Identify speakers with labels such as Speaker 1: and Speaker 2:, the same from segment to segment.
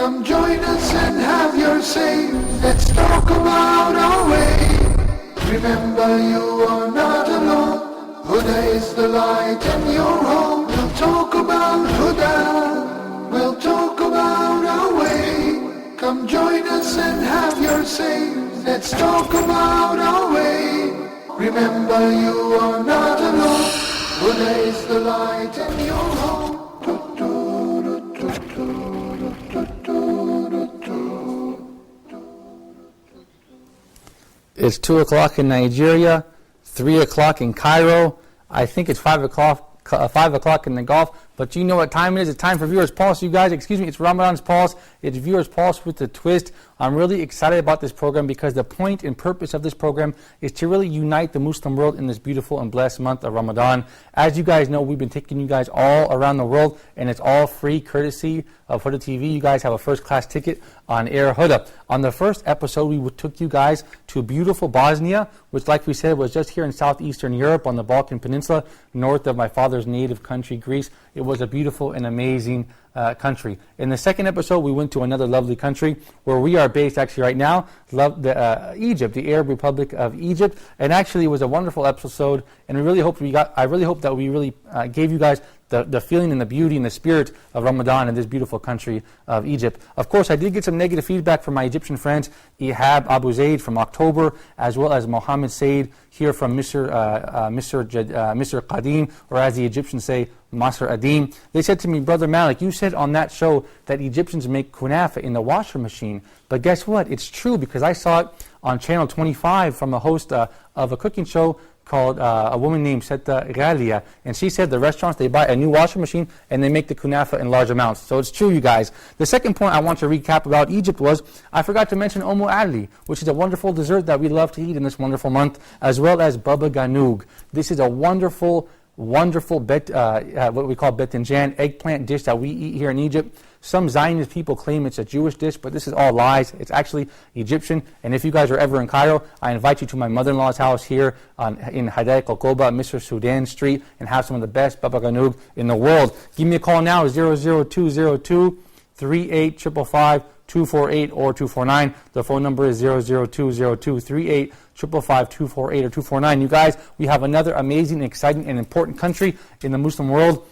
Speaker 1: Come join us and have your say. Let's talk about our way. Remember, you are not alone. Huda is the light in your home. We'll talk about Huda. We'll talk about our way. Come join us and have your say. Let's talk about our way. Remember, you are not alone. Huda is the light in your home.
Speaker 2: It's 2 o'clock in Nigeria, 3 o'clock in Cairo. I think it's 5 o'clock in the Gulf. But you know what time it is? It's time for Viewers Pulse. You guys, it's Ramadan's Pulse. It's Viewers Pulse with a twist. I'm really excited about this program because the point and purpose of this program is to really unite the Muslim world in this beautiful and blessed month of Ramadan. As you guys know, we've been taking you guys all around the world, and it's all free courtesy of Huda TV. You guys have a first-class ticket on Air Huda. On the first episode, we took you guys to beautiful Bosnia, which, like we said, was just here in southeastern Europe on the Balkan Peninsula, north of my father's native country, Greece. It was a beautiful and amazing country. In the second episode, we went to another lovely country where we are based actually right now, Egypt, the Arab Republic of Egypt. And actually, it was a wonderful episode, and I really hope that we really gave you guys the feeling and the beauty and the spirit of Ramadan in this beautiful country of Egypt. Of course, I did get some negative feedback from my Egyptian friends, Ihab Abu Zaid from October, as well as Mohammed Said here from Misr Qadim, or as the Egyptians say, Masr Adim. They said to me, Brother Malik, you said on that show that Egyptians make kunafa in the washer machine. But guess what? It's true, because I saw it on Channel 25 from a host of a cooking show called a woman named Setta Ghalia, and she said the restaurants, they buy a new washing machine and they make the kunafa in large amounts. So it's true, you guys. The second point I want to recap about Egypt was, I forgot to mention Omo Ali, which is a wonderful dessert that we love to eat in this wonderful month, as well as Baba Ganoush. This is a wonderful what we call betinjan, eggplant dish that we eat here in Egypt. Some Zionist people claim it's a Jewish dish, but this is all lies. It's actually Egyptian. And if you guys are ever in Cairo, I invite you to my mother-in-law's house here in Hadaiq Al-Koba, Mr. Sudan Street, and have some of the best Baba Ganoush in the world. Give me a call now, 00202 3855 248 or 249. The phone number is 00202 3855 248 or 249. You guys, we have another amazing, exciting, and important country in the Muslim world.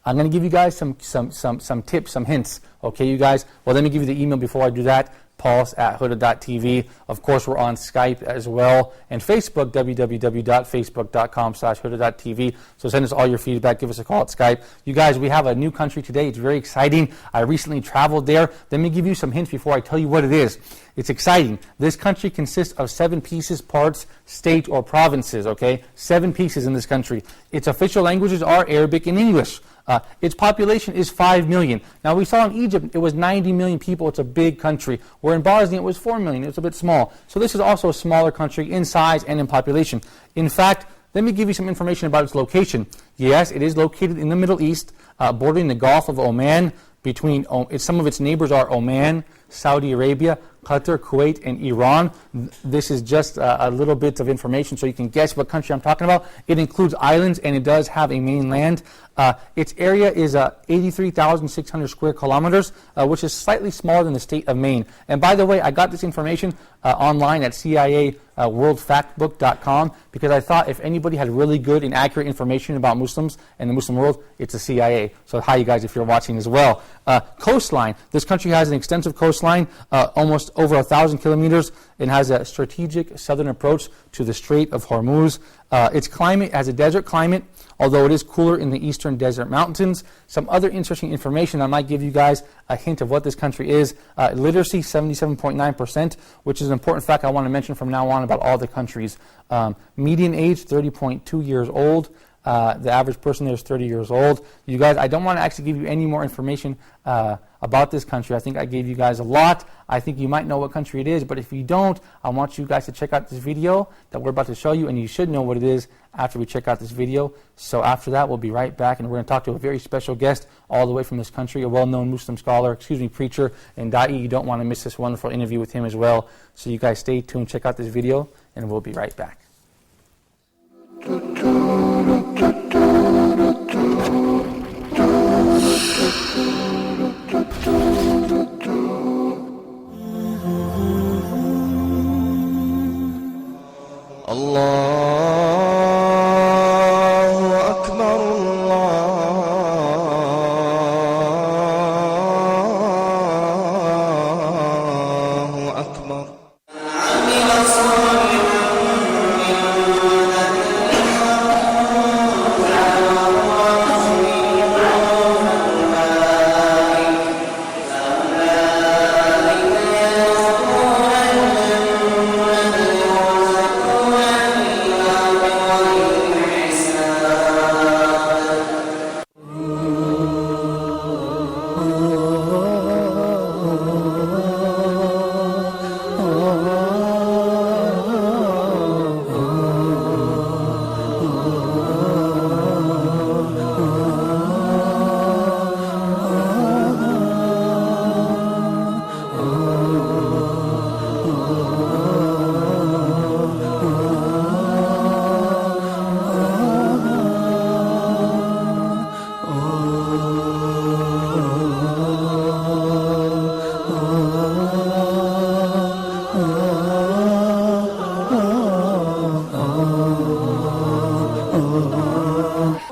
Speaker 2: I'm going to give you guys some tips, some hints. Okay, you guys? Well, let me give you the email before I do that. pulse@huda.tv. Of course, we're on Skype as well. And Facebook, www.facebook.com/huda.tv. So send us all your feedback. Give us a call at Skype. You guys, we have a new country today. It's very exciting. I recently traveled there. Let me give you some hints before I tell you what it is. It's exciting. This country consists of 7 pieces, parts, state, or provinces, okay? 7 pieces in this country. Its official languages are Arabic and English. Its population is 5 million. Now, we saw in Egypt, it was 90 million people. It's a big country. Where in Bosnia, it was 4 million. It's a bit small. So this is also a smaller country in size and in population. In fact, let me give you some information about its location. Yes, it is located in the Middle East, bordering the Gulf of Oman. Some of its neighbors are Oman, Saudi Arabia, Qatar, Kuwait, and Iran. This is just a little bit of information so you can guess what country I'm talking about. It includes islands, and it does have a mainland. Its area is 83,600 square kilometers, which is slightly smaller than the state of Maine. And by the way, I got this information online at CIA worldfactbook.com, because I thought if anybody had really good and accurate information about Muslims and the Muslim world, it's the CIA. So hi, you guys, if you're watching as well. Coastline. This country has an extensive coastline, almost over 1,000 kilometers, and has a strategic southern approach to the Strait of Hormuz. Its climate has a desert climate, although it is cooler in the eastern desert mountains. Some other interesting information that might give you guys a hint of what this country is. Literacy, 77.9%, which is an important fact I want to mention from now on about all the countries. Median age, 30.2 years old. The average person there is 30 years old. You guys, I don't want to actually give you any more information about this country. I think I gave you guys a lot. I think you might know what country it is, but if you don't, I want you guys to check out this video that we're about to show you, and you should know what it is after we check out this video. So after that, we'll be right back, and we're going to talk to a very special guest all the way from this country, a well-known Muslim scholar, preacher, and da'i. You don't want to miss this wonderful interview with him as well. So you guys stay tuned, check out this video, and we'll be right back.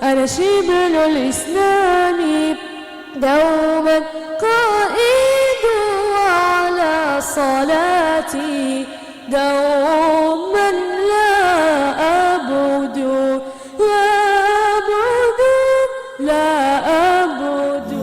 Speaker 3: أنا شبل الإسلام دوما قائد على صلاتي دوما لا أبد لا أبد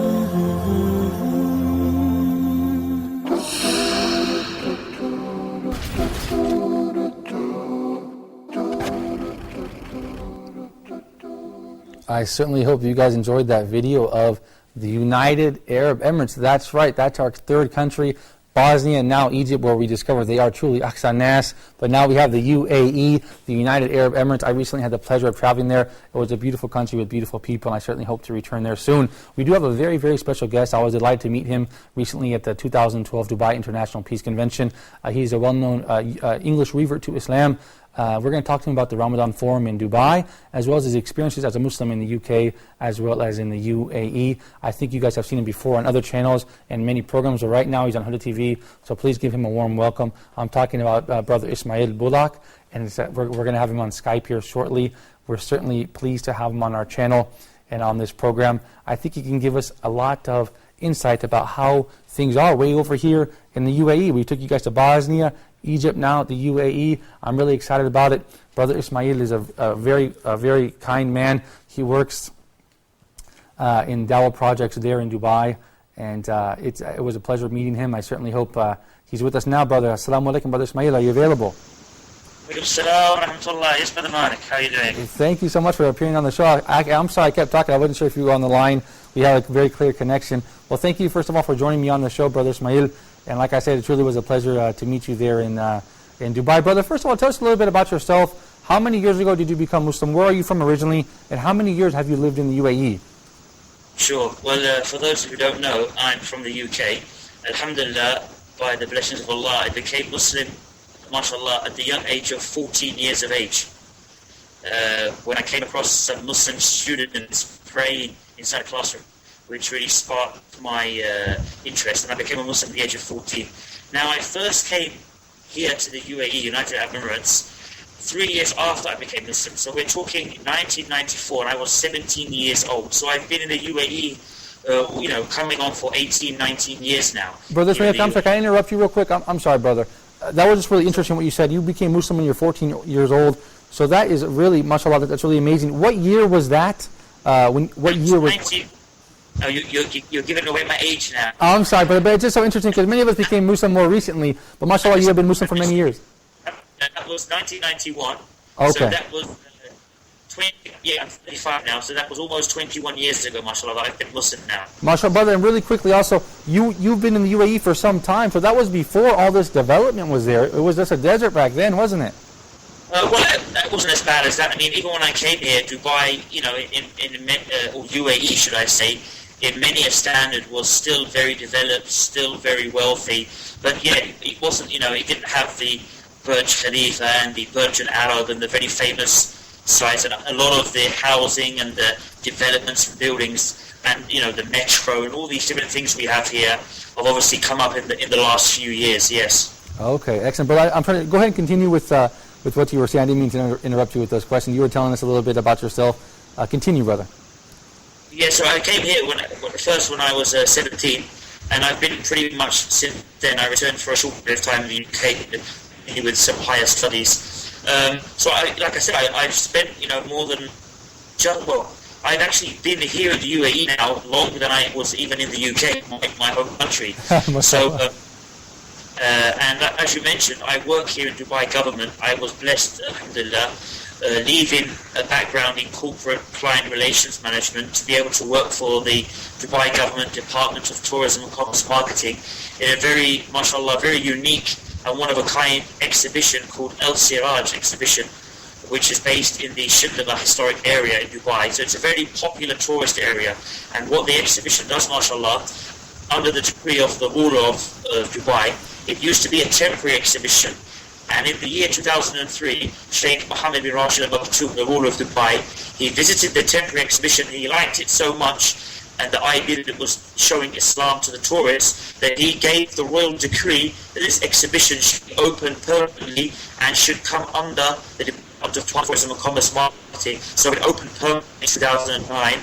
Speaker 2: I certainly hope you guys enjoyed that video of the United Arab Emirates. That's right, that's our third country, Bosnia and now Egypt, where we discovered they are truly Aqsa Nas. But now we have the UAE, the United Arab Emirates. I recently had the pleasure of traveling there. It was a beautiful country with beautiful people, and I certainly hope to return there soon. We do have a very, very special guest. I was delighted to meet him recently at the 2012 Dubai International Peace Convention. He's a well-known English revert to Islam. We're going to talk to him about the Ramadan Forum in Dubai, as well as his experiences as a Muslim in the UK, as well as in the UAE. I think you guys have seen him before on other channels and many programs, but right now he's on Huda TV, so please give him a warm welcome. I'm talking about Brother Ismail Bulak, and we're going to have him on Skype here shortly. We're certainly pleased to have him on our channel and on this program. I think he can give us a lot of insight about how things are way over here in the UAE. We took you guys to Bosnia, Egypt, now the UAE. I'm really excited about it. Brother Ismail is a very kind man. He works in Dawah projects there in Dubai, and it was a pleasure meeting him. I certainly hope he's with us now, brother. Assalamu alaikum, Brother Ismail. Are you available?
Speaker 4: Yes, Brother Malik. How are you doing?
Speaker 2: Thank you so much for appearing on the show. I'm sorry I kept talking. I wasn't sure if you were on the line. We had a very clear connection. Well, thank you, first of all, for joining me on the show, Brother Ismail. And like I said, it truly was a pleasure to meet you there in Dubai. Brother, first of all, tell us a little bit about yourself. How many years ago did you become Muslim? Where are you from originally? And how many years have you lived in the UAE?
Speaker 4: Sure. Well, for those who don't know, I'm from the UK. Alhamdulillah, by the blessings of Allah, I became Muslim, mashallah, at the young age of 14 years of age. When I came across some Muslim students praying inside a classroom, which really sparked my interest, and I became a Muslim at the age of 14. Now, I first came here to the UAE, United Arab Emirates, 3 years after I became Muslim. So we're talking 1994, and I was 17 years old. So I've been in the UAE, coming on for 18, 19 years now.
Speaker 2: Brother Ismail, I'm sorry, can I interrupt you real quick? I'm sorry, brother. That was just really interesting what you said. You became Muslim when you're 14 years old. So that is really, mashallah, that's really amazing. What year was that? What year was...
Speaker 4: 19, no, you're giving away my age now.
Speaker 2: Oh, I'm sorry, but it's just so interesting because many of us became Muslim more recently, but mashallah, you have been Muslim for many years.
Speaker 4: That was 1991.
Speaker 2: Okay.
Speaker 4: So that was 20. I'm 35 now, so that was almost 21 years ago, mashallah, that I've been Muslim now.
Speaker 2: Mashallah, brother, and really quickly also, you've been in the UAE for some time, so that was before all this development was there. It was just a desert back then, wasn't it?
Speaker 4: Well, that wasn't as bad as that. I mean, even when I came here, Dubai, or UAE, should I say, in many a standard was still very developed, still very wealthy. But yeah, it wasn't, it didn't have the Burj Khalifa and the Burj Al Arab and the very famous sites, and a lot of the housing and the developments and buildings and, the metro and all these different things we have here have obviously come up in the last few years, yes.
Speaker 2: Okay, excellent. But I'm trying to go ahead and continue with what you were saying. I didn't mean to interrupt you with those questions. You were telling us a little bit about yourself. Continue, brother.
Speaker 4: Yeah, so I came here when I was 17, and I've been pretty much since then. I returned for a short period of time in the UK with some higher studies. Like I said, I've spent more than I've actually been here in the UAE now longer than I was even in the UK, my home country. So. And as you mentioned, I work here in Dubai government. I was blessed, alhamdulillah, leaving a background in corporate client relations management to be able to work for the Dubai government Department of Tourism and Commerce Marketing in a very, mashallah, very unique and one-of-a-kind exhibition called El Siraj exhibition, which is based in the Shidlaba historic area in Dubai. So it's a very popular tourist area. And what the exhibition does, mashallah, under the decree of the ruler of Dubai, it used to be a temporary exhibition, and in the year 2003, Sheikh Mohammed bin Rashid Al Maktoum, the ruler of Dubai, he visited the temporary exhibition. He liked it so much and the idea that it was showing Islam to the tourists, that he gave the royal decree that this exhibition should be open permanently and should come under the Department of Tourism and Commerce Marketing. So it opened permanently in 2009,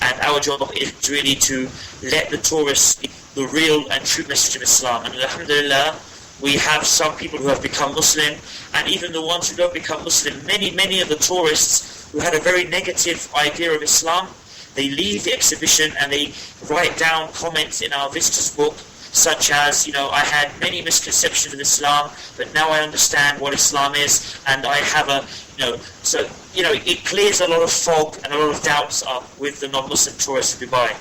Speaker 4: and our job is really to let the tourists see the real and true message of Islam. And alhamdulillah, we have some people who have become Muslim, and even the ones who don't become Muslim, many of the tourists who had a very negative idea of Islam, they leave the exhibition and they write down comments in our visitors book, such as, I had many misconceptions of Islam, but now I understand what Islam is, and I have it clears a lot of fog and a lot of doubts up with the non-Muslim tourists of Dubai.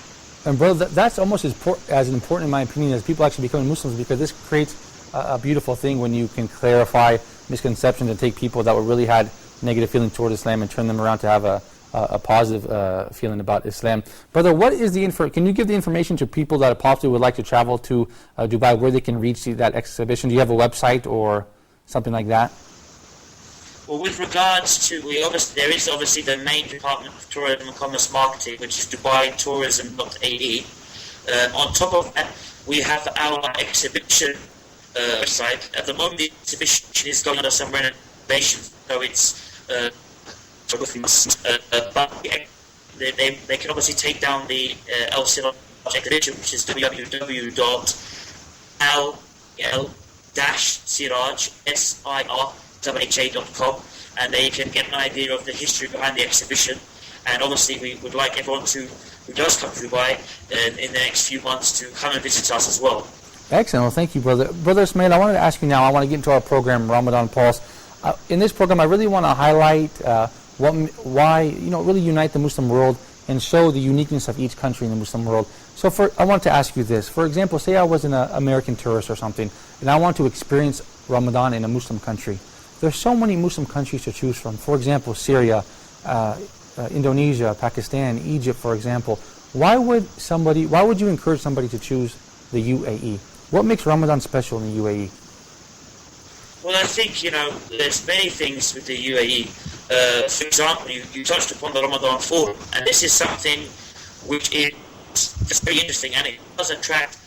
Speaker 2: And brother, that's almost as important in my opinion as people actually becoming Muslims, because this creates a beautiful thing when you can clarify misconceptions and take people that were really had negative feelings towards Islam and turn them around to have a positive feeling about Islam. Brother, what is can you give the information to people that possibly would like to travel to Dubai, where they can reach that exhibition? Do you have a website or something like that?
Speaker 4: Well, with regards to, there is obviously the main Department of Tourism and Commerce Marketing, which is DubaiTourism.ae. On top of that, we have our exhibition website. At the moment, the exhibition is going under some renovations, so it's but they can obviously take down the Al-Siraj exhibition, which is www.al-siraj.com, and they can get an idea of the history behind the exhibition. And obviously we would like everyone who does come to Dubai in the next few months to come and visit us as well.
Speaker 2: Excellent. Well, thank you, brother. Brother Ismail, I wanted to ask you now, I want to get into our program, Ramadan Pulse. In this program, I really want to highlight why really unite the Muslim world and show the uniqueness of each country in the Muslim world. So I want to ask you this. For example, say I was an American tourist or something, and I want to experience Ramadan in a Muslim country. There's so many Muslim countries to choose from. For example, Syria, Indonesia, Pakistan, Egypt, for example. Why would you encourage somebody to choose the UAE? What makes Ramadan special in the UAE?
Speaker 4: Well, I think, there's many things with the UAE. For example, you touched upon the Ramadan Forum, and this is something which is just very interesting, and it does attract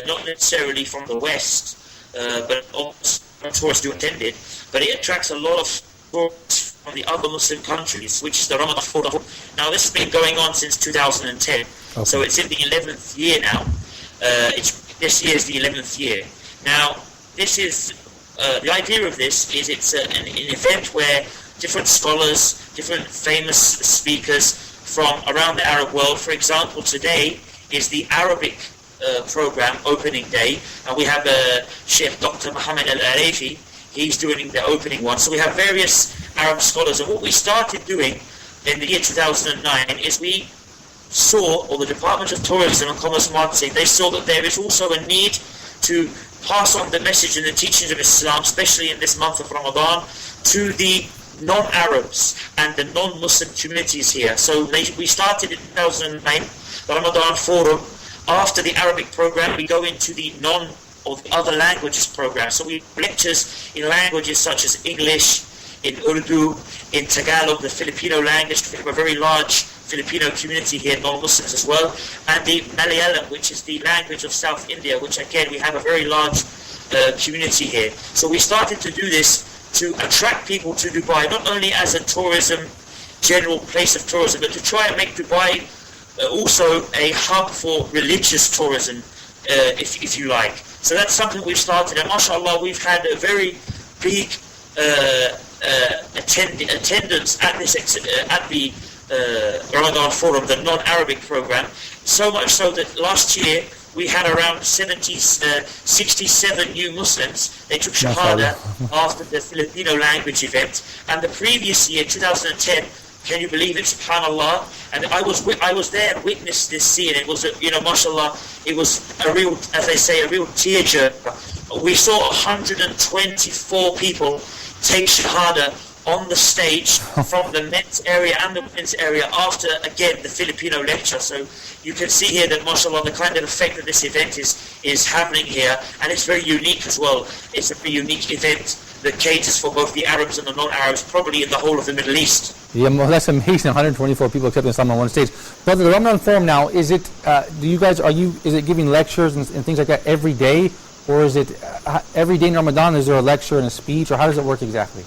Speaker 4: not necessarily from the West, but also tourists who attend it, but it attracts a lot of tourists from the other Muslim countries, which is the Ramadan Forum. Now, this has been going on since 2010, so it's in the 11th year now. This year is the 11th year. Now, this is the idea of this is it's an event where different scholars, different famous speakers from around the Arab world. For example, today is the Arabic program opening day, and we have Sheikh Dr. Muhammad Al-Arifi. He's doing the opening one. So we have various Arab scholars, and what we started doing in the year 2009 is we saw, or the Department of Tourism and Commerce Marketing, they saw that there is also a need to pass on the message and the teachings of Islam, especially in this month of Ramadan, to the non-Arabs and the non-Muslim communities here. So we started in 2009, the Ramadan Forum. After the Arabic program, we go into the or the other languages program. So we have lectures in languages such as English, in Urdu, in Tagalog, the Filipino language. We have a very large Filipino community here, non-Muslims as well, and the Malayalam, which is the language of South India, which again we have a very large community here. So we started to do this to attract people to Dubai, not only as a general place of tourism, but to try and make Dubai also a hub for religious tourism, if you like. So that's something we've started, and mashallah, we've had a very big attendance at the Ramadan Forum, the non-Arabic program, so much so that last year we had around 67 new Muslims. They took Shahada after the Filipino language event, and the previous year, 2010, can you believe it, subhanallah, and I was there and witnessed this scene. It was, mashallah, it was a real, as they say, a real tearjerker. We saw 124 people take Shahada on the stage from the men's area and the women's area after, again, the Filipino lecture. So you can see here that, mashallah, the kind of effect that this event is happening here, and it's very unique as well. It's a very unique event that caters for both the Arabs and the non-Arabs, probably in the whole of the Middle East.
Speaker 2: Yeah, well, that's amazing. 124 people accepting Islam on one stage. Brother, the Ramadan Forum now, is it, is it giving lectures and things like that every day? Or is it every day in Ramadan, is there a lecture and a speech? Or how does it work exactly?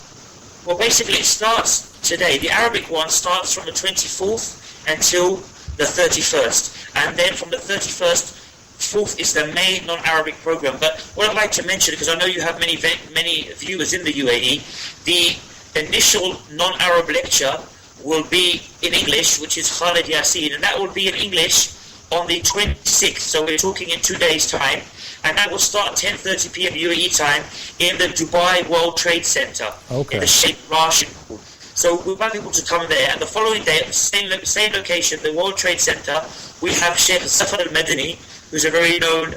Speaker 4: Well, basically it starts today. The Arabic one starts from the 24th until the 31st. And then from the 31st, 4th is the main non-Arabic program. But what I'd like to mention, because I know you have many viewers in the UAE, the initial non-Arab lecture will be in English, which is Khalid Yasin, and that will be in English on the 26th, so we're talking in 2 days' time, and that will start 10:30 p.m. UAE time in the Dubai World Trade Center, in the Sheikh Rashid Hall. So we want people to come there, and the following day at the same location, the World Trade Center, we have Sheikh Zafar al-Madani, who's a very known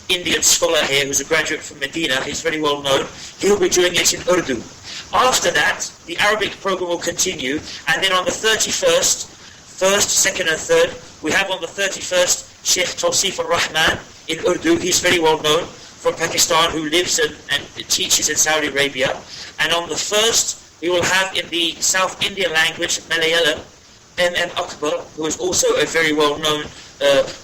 Speaker 4: Indian scholar here, who's a graduate from Medina. He's very well known. He'll be doing it in Urdu. After that, the Arabic program will continue, and then on the 31st, 1st, 2nd and 3rd, we have on the 31st Sheikh Tawsif al-Rahman in Urdu. He's very well known, from Pakistan, who lives and teaches in Saudi Arabia. And on the 1st, we will have in the South Indian language, Malayalam, M.M. Akbar, who is also a very well-known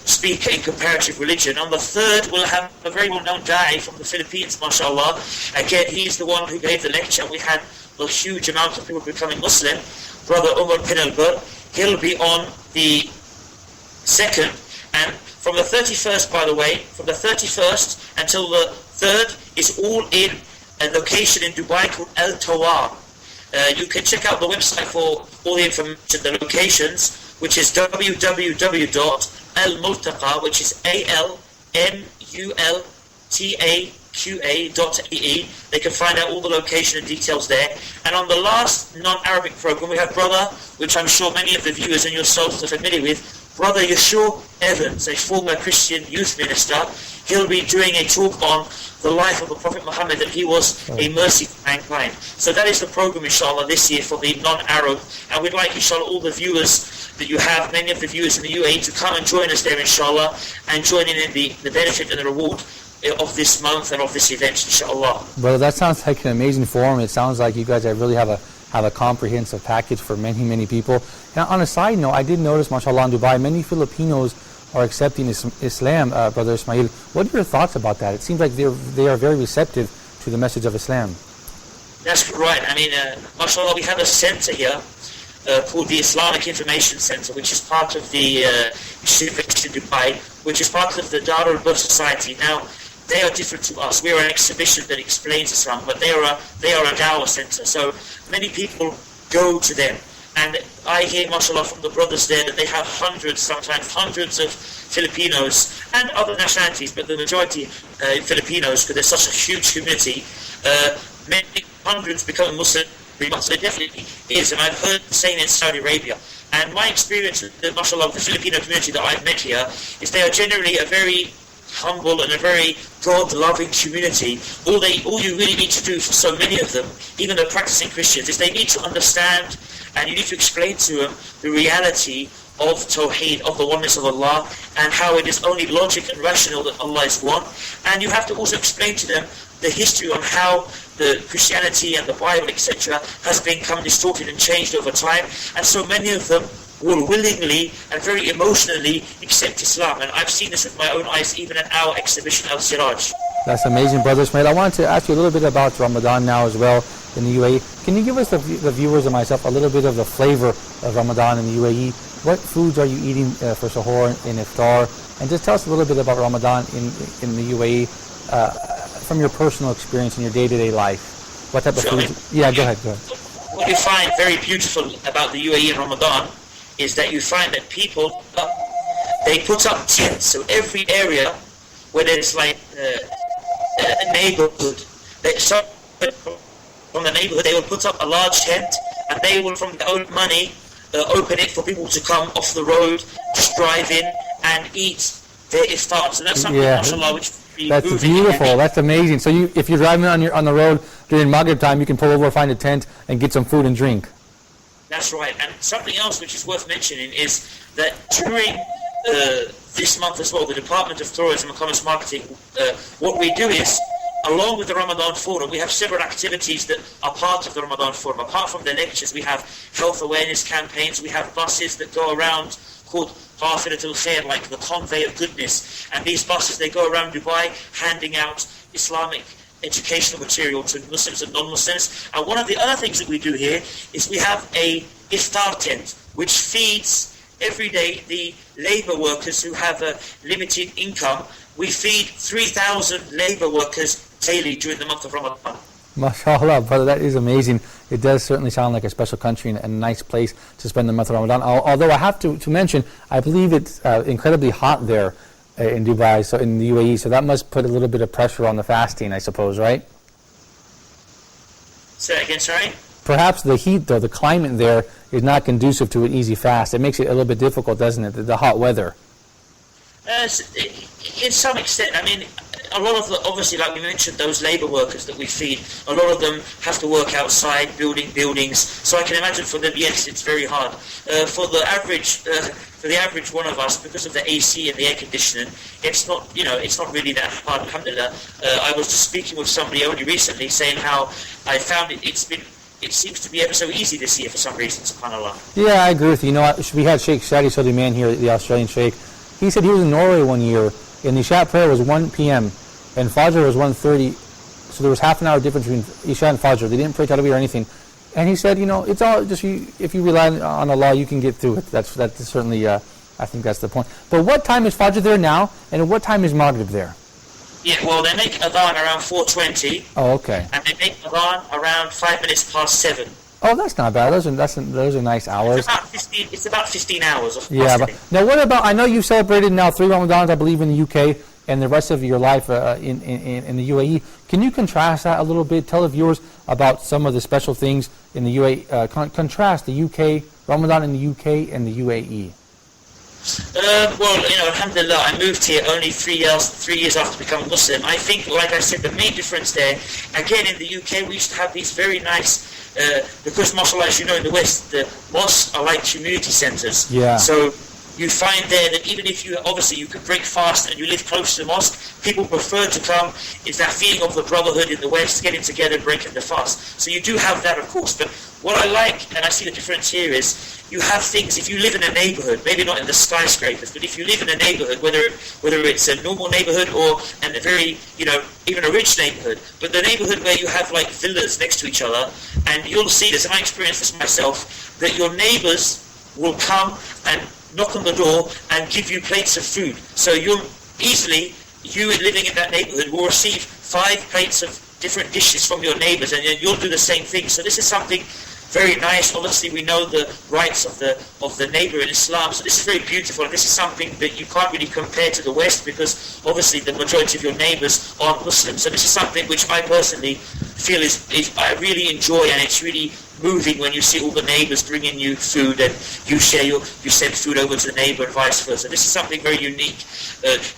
Speaker 4: speaker in comparative religion. On the 3rd, we'll have a very well-known da'i from the Philippines, mashallah. Again, he's the one who gave the lecture. We had a huge amount of people becoming Muslim. Brother Umar Pinalbur, he'll be on the 2nd. And from the 31st, by the way, from the 31st until the 3rd is all in a location in Dubai called Al Tawar. You can check out the website for all the information, the locations, which is www.almultaqa, which is almultaqa.ae. They can find out all the location and details there. And on the last non-Arabic program, we have brother, which I'm sure many of the viewers and yourselves are familiar with, Brother Yeshua Evans, a former Christian youth minister. He'll be doing a talk on the life of the Prophet Muhammad, that he was a mercy to mankind. So that is the program, inshallah, this year for the non-Arab. And we'd like, inshallah, all the viewers that you have, many of the viewers in the UAE, to come and join us there, inshallah, and join in the benefit and the reward of this month and of this event, inshallah.
Speaker 2: Brother, that sounds like an amazing forum. It sounds like you guys really have a comprehensive package for many people. Now, on a side note, I did notice, mashallah, in Dubai, many Filipinos are accepting Islam, Brother Ismail. What are your thoughts about that? It seems like they are very receptive to the message of Islam.
Speaker 4: That's right. I mean, mashallah, we have a center here called the Islamic Information Center, which is part of the University of Dubai, which is part of the Darul Bur Society. Now, they are different to us. We are an exhibition that explains Islam, but they are a dawah center. So many people go to them. And I hear, mashallah, from the brothers there that they have sometimes hundreds of Filipinos and other nationalities, but the majority Filipinos, because there's such a huge community, many hundreds becoming Muslim. So it definitely is, and I've heard the same in Saudi Arabia. And my experience with the, mashallah, the Filipino community that I've met here is they are generally a very humble and a very God-loving community. All you really need to do for so many of them, even the practicing Christians, is they need to understand, and you need to explain to them the reality of Tawheed, of the oneness of Allah, and how it is only logic and rational that Allah is one. And you have to also explain to them the history on how the Christianity and the Bible, etc., has become distorted and changed over time. And so many of them will willingly and very emotionally accept Islam. And I've seen this with my own eyes, even at our exhibition, Al Siraj.
Speaker 2: That's amazing, Brother Ismail. I wanted to ask you a little bit about Ramadan now as well in the UAE. Can you give us, the viewers and myself, a little bit of the flavor of Ramadan in the UAE? What foods are you eating for sahur and iftar? And just tell us a little bit about Ramadan in the UAE from your personal experience in your day-to-day life. What type of food? Yeah, go ahead.
Speaker 4: What you find very beautiful about the UAE in Ramadan is that you find that people, they put up tents. So every area where there's like a neighborhood, from the neighborhood, they will put up a large tent, and they will, from their own money, open it for people to come off the road, just drive in and eat their iftar. So that's something, mashallah, which
Speaker 2: that's beautiful. That's amazing. So if you're driving on the road during Maghrib time, you can pull over, find a tent, and get some food and drink.
Speaker 4: That's right. And something else which is worth mentioning is that during this month as well, the Department of Tourism and Commerce Marketing, what we do is, along with the Ramadan Forum, we have several activities that are part of the Ramadan Forum. Apart from the lectures, we have health awareness campaigns, we have buses that go around called Qafilatul Khair, like the convey of goodness. And these buses, they go around Dubai handing out Islamic educational material to Muslims and non-Muslims. And one of the other things that we do here is we have a iftar tent, which feeds every day the labour workers who have a limited income. We feed 3,000 labour workers daily during the month of Ramadan.
Speaker 2: MashaAllah, brother, that is amazing. It does certainly sound like a special country and a nice place to spend the month of Ramadan. Although I have to mention, I believe it's incredibly hot there in Dubai, so in the UAE, so that must put a little bit of pressure on the fasting, I suppose, right?
Speaker 4: Say that again, sorry?
Speaker 2: Perhaps the heat, though, the climate there is not conducive to an easy fast. It makes it a little bit difficult, doesn't it, the hot weather?
Speaker 4: In some extent, I mean, a lot of the, obviously, like we mentioned, those labour workers that we feed, a lot of them have to work outside, building buildings. So I can imagine for them, yes, it's very hard. For the average one of us, because of the AC and the air conditioning, it's not, it's not really that hard. Alhamdulillah. I was just speaking with somebody only recently, saying how I found it seems to be ever so easy this year for some reason, subhanAllah.
Speaker 2: Yeah, I agree with you. We had Sheikh Shadi Suleiman here, the Australian Sheikh. He said he was in Norway one year, and the Isha prayer was 1 p.m. and Fajr was 1:30, so there was half an hour difference between Isha and Fajr. They didn't pray Tarawih or anything. And he said, it's all just, if you rely on Allah, you can get through it. That's certainly, I think that's the point. But what time is Fajr there now, and what time is Maghrib there?
Speaker 4: Yeah, well, they make Adhan around 4:20.
Speaker 2: Oh, okay.
Speaker 4: And they make Adhan around 5 minutes past 7.
Speaker 2: Oh, that's not bad. Those are nice hours.
Speaker 4: It's about 15 hours. Of
Speaker 2: yeah, but now what about, I know you've celebrated now 3 Ramadans, I believe, in the UK, and the rest of your life in the UAE. Can you contrast that a little bit? Tell the viewers about some of the special things in the UAE. Contrast the UK, Ramadan in the UK and the UAE.
Speaker 4: Well, alhamdulillah, I moved here only 3 years after becoming Muslim. I think, like I said, the main difference there, again, in the UK, we used to have these very nice, because mashallah, as you know, in the West, the mosques are like community centres.
Speaker 2: Yeah.
Speaker 4: So you find there that even if you could break fast and you live close to the mosque, people prefer to come. It's that feeling of the brotherhood in the West, getting together and breaking the fast. So you do have that, of course, but what I like, and I see the difference here, is you have things, if you live in a neighbourhood, maybe not in the skyscrapers, but if you live in a neighbourhood, whether it's a normal neighbourhood or a very, even a rich neighbourhood, but the neighbourhood where you have like villas next to each other, and you'll see this, and I experienced this myself, that your neighbours will come and knock on the door and give you plates of food. So you living in that neighbourhood will receive 5 plates of different dishes from your neighbours, and you'll do the same thing. So this is something very nice. Obviously, we know the rights of the neighbour in Islam, so this is very beautiful, and this is something that you can't really compare to the West, because obviously the majority of your neighbours aren't Muslim. So this is something which I personally feel is I really enjoy, and it's really moving when you see all the neighbours bringing you food, and you send food over to the neighbour and vice versa. This is something very unique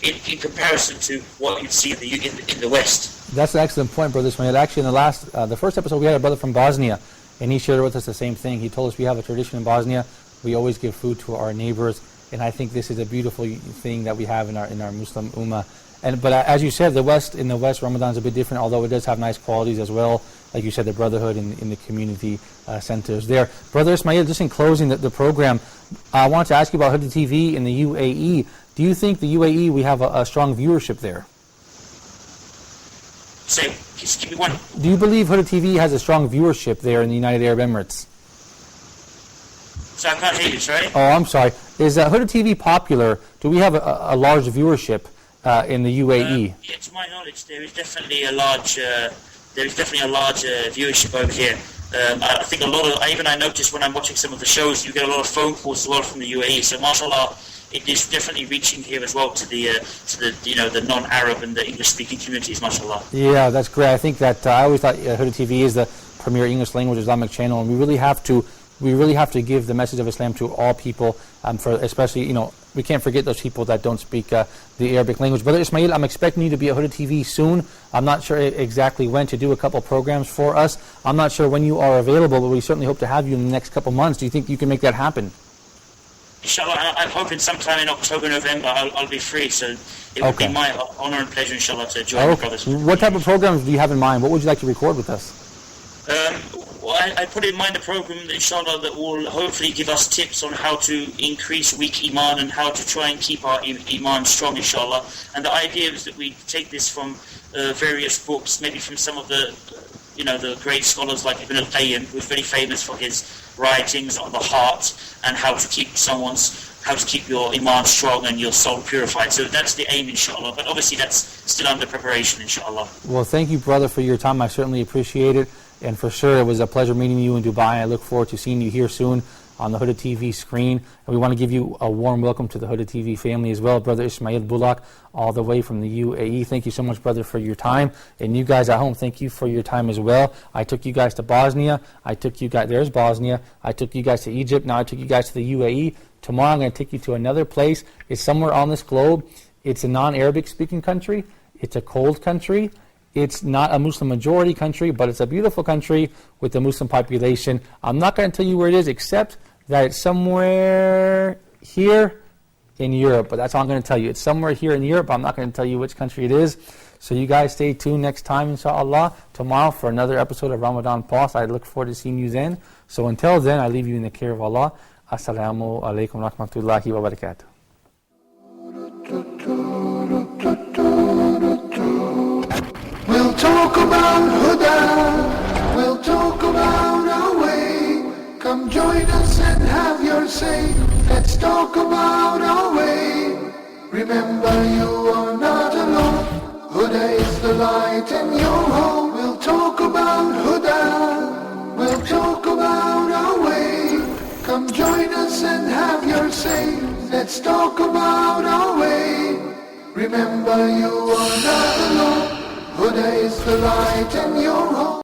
Speaker 4: in comparison to what you'd see in the West.
Speaker 2: That's an excellent point, Brother Ismail. Actually, in the first episode, we had a brother from Bosnia, and he shared with us the same thing. He told us we have a tradition in Bosnia. We always give food to our neighbors, and I think this is a beautiful thing that we have in our Muslim Ummah. But as you said, in the West, Ramadan is a bit different, although it does have nice qualities as well. Like you said, the brotherhood in the community centers there. Brother Ismail, just in closing the program, I want to ask you about Huda TV in the UAE. Do you think the UAE, we have a strong viewership there?
Speaker 4: So, just give me one.
Speaker 2: Do you believe Huda TV has a strong viewership there in the United Arab Emirates?
Speaker 4: So I can't hear you, sorry?
Speaker 2: Oh, I'm sorry. Is Huda TV popular? Do we have a large viewership in the UAE?
Speaker 4: Yeah, to my knowledge, there is definitely a large viewership over here. I think I noticed when I'm watching some of the shows, you get a lot of phone calls as well from the UAE. So, mashallah, it is definitely reaching here as well to the non-Arab and the English-speaking communities, mashallah. Yeah,
Speaker 2: that's great. I think that I always thought Huda TV is the premier English language Islamic channel, and we really have to give the message of Islam to all people, especially, we can't forget those people that don't speak the Arabic language. Brother Ismail, I'm expecting you to be at Huda TV soon. I'm not sure exactly when, to do a couple programs for us. I'm not sure when you are available, but we certainly hope to have you in the next couple months. Do you think you can make that happen?
Speaker 4: Inshallah, I'm hoping sometime in October, November, I'll be free, so it would be my honor and pleasure, inshallah, to join the brothers.
Speaker 2: What type of programs do you have in mind? What would you like to record with us?
Speaker 4: Well, I put in mind a program, inshallah, that will hopefully give us tips on how to increase weak iman and how to try and keep our iman strong, inshallah. And the idea is that we take this from various books, maybe from some of the great scholars like Ibn al-Qayyim, who's very famous for his writings on the heart and how to keep your iman strong and your soul purified. So that's the aim, inshallah. But obviously that's still under preparation, inshallah.
Speaker 2: Well, thank you, brother, for your time. I certainly appreciate it. And for sure, it was a pleasure meeting you in Dubai. I look forward to seeing you here soon on the Huda TV screen. And we want to give you a warm welcome to the Huda TV family as well. Brother Ismail Bulak, all the way from the UAE. Thank you so much, brother, for your time. And you guys at home, thank you for your time as well. I took you guys to Bosnia. There's Bosnia. I took you guys to Egypt. Now I took you guys to the UAE. Tomorrow I'm going to take you to another place. It's somewhere on this globe. It's a non-Arabic speaking country. It's a cold country. It's not a Muslim majority country, but it's a beautiful country with a Muslim population. I'm not going to tell you where it is, except that it's somewhere here in Europe. But that's all I'm going to tell you. It's somewhere here in Europe. I'm not going to tell you which country it is. So you guys stay tuned next time, inshallah, tomorrow for another episode of Ramadan Pulse. I look forward to seeing you then. So until then, I leave you in the care of Allah. Assalamu alaikum wa rahmatullahi wa barakatuh.
Speaker 1: We'll talk about Huda, we'll talk about our way. Come join us and have your say. Let's talk about our way. Remember, you are not alone. Huda is the light in your home. We'll talk about Huda, we'll talk about our way. Come join us and have your say. Let's talk about our way. Remember, you are not alone. Huda is the light in your home.